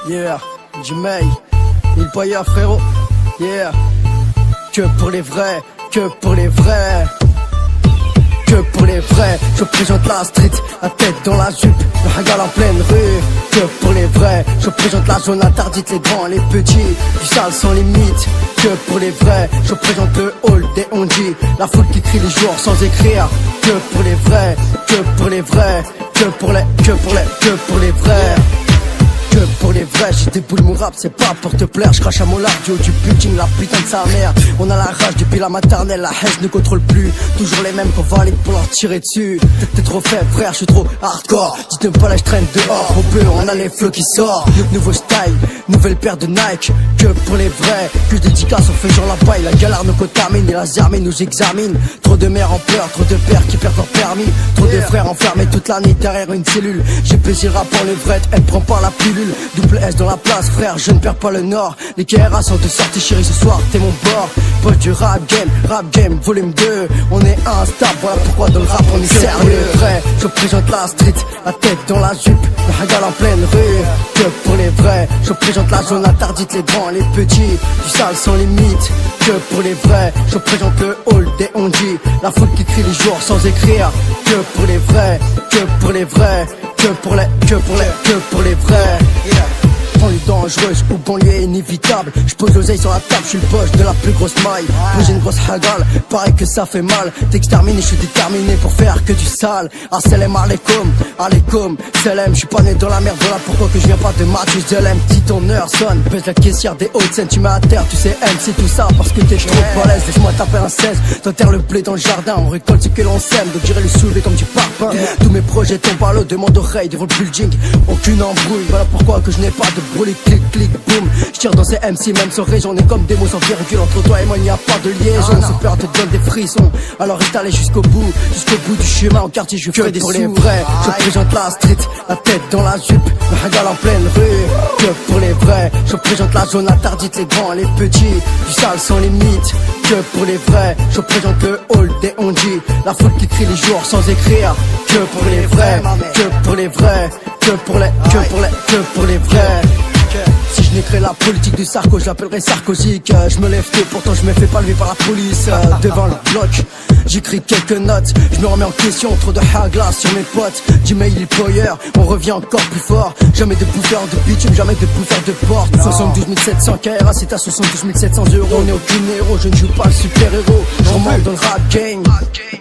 Yeah, Jimmy, il paye frérot. Yeah, que pour les vrais, que pour les vrais. Que pour les vrais, je présente la street, la tête dans la jupe, le hagal en pleine rue. Que pour les vrais, je présente la zone interdite, les grands, les petits, du sale sans limite. Que pour les vrais, je présente le hall des ondis, la foule qui crie les jours sans écrire. Que pour les vrais, que pour les vrais, que pour les vrais. Que pour les vrais, j'ai des boules, mon rap c'est pas pour te plaire. Je crache à mon lard du haut du building, la putain de sa mère. On a la rage depuis la maternelle, la haine ne contrôle plus. Toujours les mêmes qu'on valide pour leur tirer dessus. T'es trop faible frère, je suis trop hardcore. Dites-ne pas là je traîne dehors, au peu on a les flots qui sortent. Nouveau style, nouvelle paire de Nike. Que pour les vrais, que je dédicace on fait genre la paille. La galère nous contamine et la zermine nous examine. Trop de mères en pleurs, trop de pères qui perdent leur permis. Trop de frères enfermés toute l'année derrière une cellule. J'ai pesé le rap en levrette, elle prend pas la pilule. Double S dans la place frère, je ne perds pas le nord. Les KRA sont de sortie chérie ce soir, t'es mon bord. Poche du rap game, volume 2. On est instable, voilà pourquoi dans le rap on est sérieux. Vrai, je présente la street, la tête dans la jupe, le hagal en pleine rue. Que pour les vrais, je présente la zone interdite, les grands, les petits, du sale sans limite. Que pour les vrais, je présente le hall des ondis, la foule qui crie les jours sans écrire. Que pour les vrais, que pour les vrais. Que pour les vrais. Banlieue dangereuse ou banlieue inévitable. J'pose l'oseille sur la table, j'suis le boss de la plus grosse maille. Moi j'ai une grosse hagal, pareil que ça fait mal. T'exterminer, j'suis déterminé pour faire que du sale. Assalam alaikum, salam. J'suis pas né dans la merde, voilà pourquoi que je viens pas de Mathieu Zelem. Si ton heure sonne, baisse la caissière des hautes scènes, tu mets à terre, tu sais MC tout ça parce que t'es trop balèze. Laisse-moi taper un 16, t'enterres le blé dans le jardin. On récolte ce que l'on sème, donc j'irai le soulever comme du parpaing. Tous mes projets tombent à l'eau, demande oreille devant le building. Aucune embrouille, voilà pourquoi que je n'ai pas de brûlé, clic, clic, boum. J'tire dans ces MC, même sans raison. On est comme des mots sans virgule. Entre toi et moi, il n'y a pas de liaison. Ce peur te donne des frissons. Alors étalé jusqu'au bout du chemin. En quartier, je fais des sous. Que pour les vrais, je présente la street, la tête dans la jupe, le hagal en pleine rue. Que pour les vrais, je présente la zone interdite, les grands, les petits, du sale sans limite. Que pour les vrais, je présente le hall des ondis, la foule qui crie les jours sans écrire. Que pour les vrais, que pour les vrais. Que pour les vrais. Si je n'écris la politique du Sarko, je l'appellerai sarkozique. Je me lève tôt, pourtant je me fais pas lever par la police. Devant le bloc, j'écris quelques notes. Je me remets en question, trop de hagla sur mes potes. Gmail il poyer, on revient encore plus fort. Jamais de bouffeur de bitume, jamais de bouffeur de porte. 72 700 KRA, c'est à 72 700 €. On est aucun héros, je ne joue pas le super héros. Je remonte dans le rap game.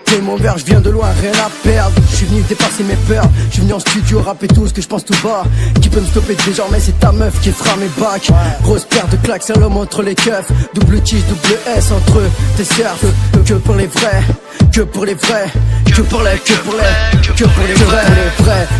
Game over, je viens de loin, rien à perdre. Je suis venu dépasser mes peurs. Je suis venu en studio rapper tout ce que je pense tout bas. Qui peut me stopper désormais, c'est ta meuf qui fera mes bacs. Grosse paire de claques, c'est l'homme entre les keufs. Double cheese, double S entre tes surfs. Que pour les vrais, que pour les vrais. Que pour les vrais.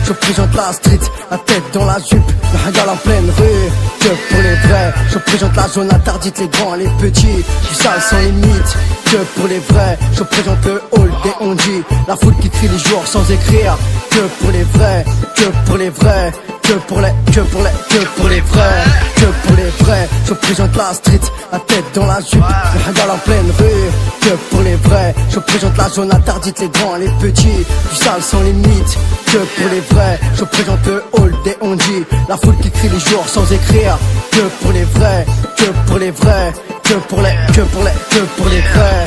Je présente la street, la tête dans la jupe, le hagal en pleine rue. Que pour les vrais, je présente la zone interdite, les grands, les petits, du sale sans limite. Que pour les vrais, je présente le hall des ondis, la foule qui crie les jours sans écrire. Que pour les vrais, que pour les vrais. Que pour les vrais, que pour les vrais. Je présente la street, la tête dans la jupe, le hagal en pleine rue. Que pour les vrais, je présente la zone interdite, les grands, les petits, du sale sans limite. Que pour les vrais, je présente le hall des ondis, la foule qui crie les jours sans écrire. Que pour les vrais, que pour les vrais. Que pour les vrais.